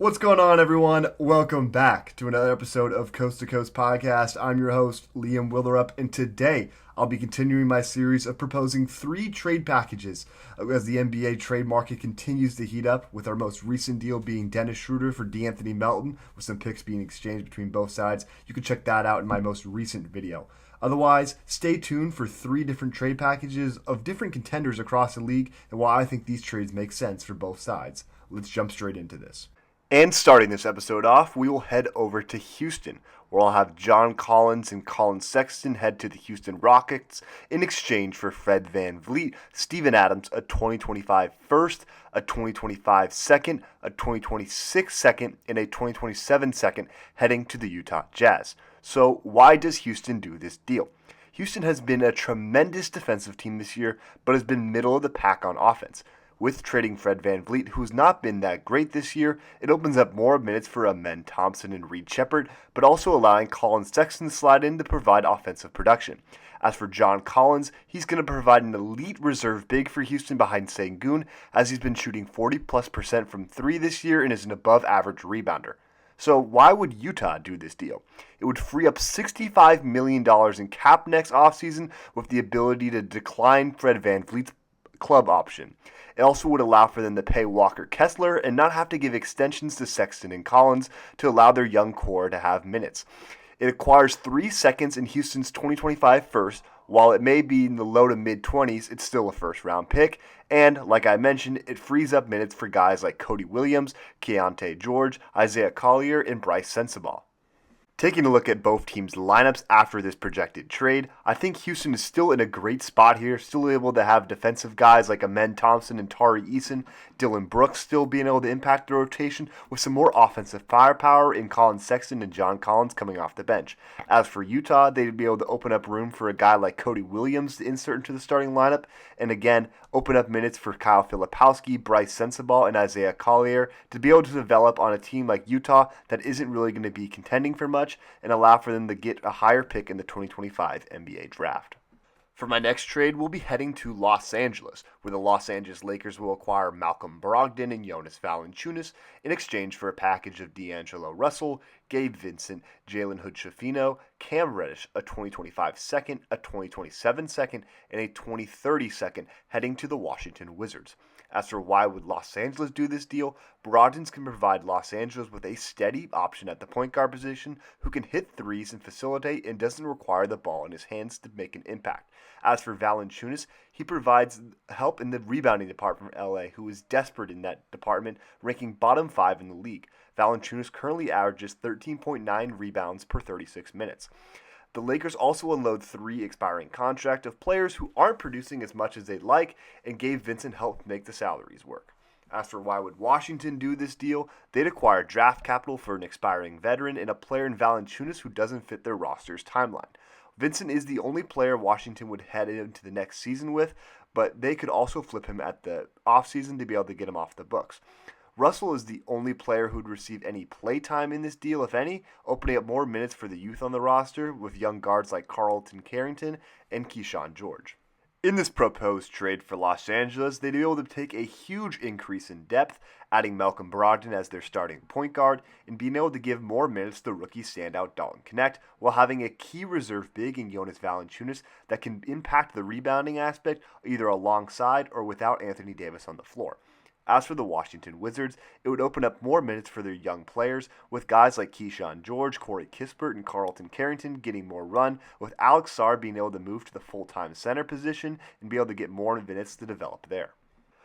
What's going on, everyone? Welcome back to another episode of Coast to Coast Podcast. I'm your host, Liam Willerup, and today I'll be continuing my series of proposing 3 trade packages as the NBA trade market continues to heat up, with our most recent deal being Dennis Schroeder for D'Anthony Melton, with some picks being exchanged between both sides. You can check that out in my most recent video. Otherwise, stay tuned for 3 different trade packages of different contenders across the league and why I think these trades make sense for both sides. Let's jump straight into this. And starting this episode off, we will head over to Houston, where I'll have John Collins and Colin Sexton head to the Houston Rockets in exchange for Fred VanVleet, Steven Adams, a 2025 first, a 2025 second, a 2026 second, and a 2027 second heading to the Utah Jazz. So why does Houston do this deal? Houston has been a tremendous defensive team this year, but has been middle of the pack on offense. With trading Fred VanVleet, who's not been that great this year, it opens up more minutes for Amen Thompson and Reed Sheppard, but also allowing Colin Sexton to slide in to provide offensive production. As for John Collins, he's going to provide an elite reserve big for Houston behind Sengun, as he's been shooting 40+% from 3 this year and is an above-average rebounder. So why would Utah do this deal? It would free up $65 million in cap next offseason with the ability to decline Fred VanVleet's club option. It also would allow for them to pay Walker Kessler and not have to give extensions to Sexton and Collins to allow their young core to have minutes. It acquires 3 seconds in Houston's 2025 first. While it may be in the low to mid-20s, it's still a first-round pick. And, like I mentioned, it frees up minutes for guys like Cody Williams, Keontae George, Isaiah Collier, and Bryce Sensabaugh. Taking a look at both teams' lineups after this projected trade, I think Houston is still in a great spot here, still able to have defensive guys like Amen Thompson and Tari Eason, Dylan Brooks still being able to impact the rotation with some more offensive firepower in Colin Sexton and John Collins coming off the bench. As for Utah, they'd be able to open up room for a guy like Cody Williams to insert into the starting lineup, and again, open up minutes for Kyle Filipowski, Bryce Sensabaugh, and Isaiah Collier to be able to develop on a team like Utah that isn't really going to be contending for much, and allow for them to get a higher pick in the 2025 NBA draft. For my next trade, we'll be heading to Los Angeles, where the Los Angeles Lakers will acquire Malcolm Brogdon and Jonas Valanciunas in exchange for a package of D'Angelo Russell, Gabe Vincent, Jalen Hood-Schifino, Cam Reddish, a 2025 second, a 2027 second, and a 2030 second heading to the Washington Wizards. As for why would Los Angeles do this deal, Brogdon can provide Los Angeles with a steady option at the point guard position who can hit threes and facilitate and doesn't require the ball in his hands to make an impact. As for Valanciunas, he provides help in the rebounding department for LA, who is desperate in that department, ranking bottom 5 in the league. Valanciunas currently averages 13.9 rebounds per 36 minutes. The Lakers also unload 3 expiring contracts of players who aren't producing as much as they'd like, and Gabe Vincent helped make the salaries work. As for why would Washington do this deal, they'd acquire draft capital for an expiring veteran and a player in Valanciunas who doesn't fit their roster's timeline. Vincent is the only player Washington would head into the next season with, but they could also flip him at the offseason to be able to get him off the books. Russell is the only player who'd receive any play time in this deal, if any, opening up more minutes for the youth on the roster with young guards like Carlton Carrington and Keyshawn George. In this proposed trade for Los Angeles, they'd be able to take a huge increase in depth, adding Malcolm Brogdon as their starting point guard, and being able to give more minutes to rookie standout Dalton Knecht, while having a key reserve big in Jonas Valanciunas that can impact the rebounding aspect either alongside or without Anthony Davis on the floor. As for the Washington Wizards, it would open up more minutes for their young players, with guys like Keyshawn George, Corey Kispert, and Carlton Carrington getting more run, with Alex Sarr being able to move to the full-time center position and be able to get more minutes to develop there.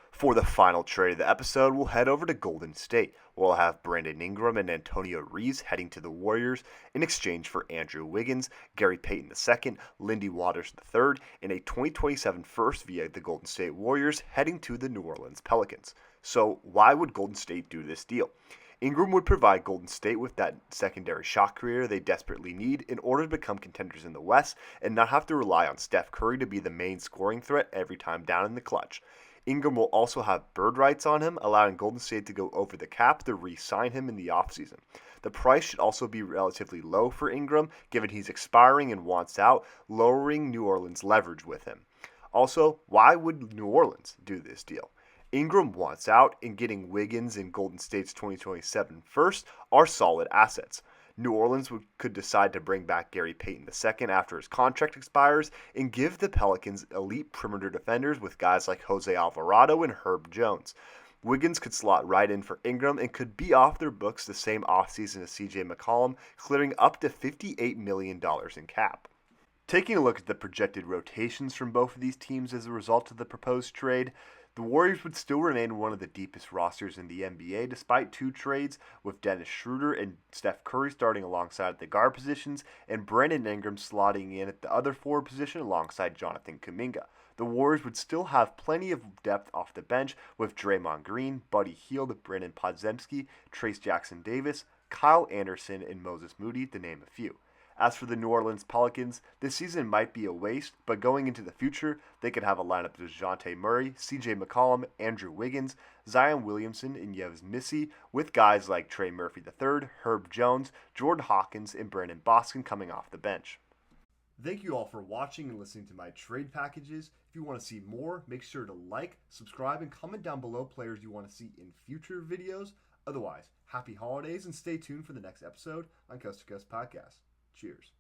For the final trade of the episode, we'll head over to Golden State, where we'll have Brandon Ingram and Antonio Reeves heading to the Warriors in exchange for Andrew Wiggins, Gary Payton II, Lindy Waters III, and a 2027 first via the Golden State Warriors heading to the New Orleans Pelicans. So why would Golden State do this deal? Ingram would provide Golden State with that secondary shot creator they desperately need in order to become contenders in the West and not have to rely on Steph Curry to be the main scoring threat every time down in the clutch. Ingram will also have bird rights on him, allowing Golden State to go over the cap to re-sign him in the offseason. The price should also be relatively low for Ingram, given he's expiring and wants out, lowering New Orleans' leverage with him. Also, why would New Orleans do this deal? Ingram wants out, and getting Wiggins in Golden State's 2027 first are solid assets. New Orleans could decide to bring back Gary Payton II after his contract expires and give the Pelicans elite perimeter defenders with guys like Jose Alvarado and Herb Jones. Wiggins could slot right in for Ingram and could be off their books the same offseason as CJ McCollum, clearing up to $58 million in cap. Taking a look at the projected rotations from both of these teams as a result of the proposed trade, the Warriors would still remain one of the deepest rosters in the NBA despite two trades, with Dennis Schroeder and Steph Curry starting alongside the guard positions and Brandon Ingram slotting in at the other forward position alongside Jonathan Kuminga. The Warriors would still have plenty of depth off the bench with Draymond Green, Buddy Hield, Brandon Podziemski, Trace Jackson-Davis, Kyle Anderson, and Moses Moody, to name a few. As for the New Orleans Pelicans, this season might be a waste, but going into the future, they could have a lineup of DeJounte Murray, CJ McCollum, Andrew Wiggins, Zion Williamson, and Yves Missi, with guys like Trey Murphy III, Herb Jones, Jordan Hawkins, and Brandon Boskin coming off the bench. Thank you all for watching and listening to my trade packages. If you want to see more, make sure to like, subscribe, and comment down below players you want to see in future videos. Otherwise, happy holidays and stay tuned for the next episode on Coast to Coast Podcast. Cheers.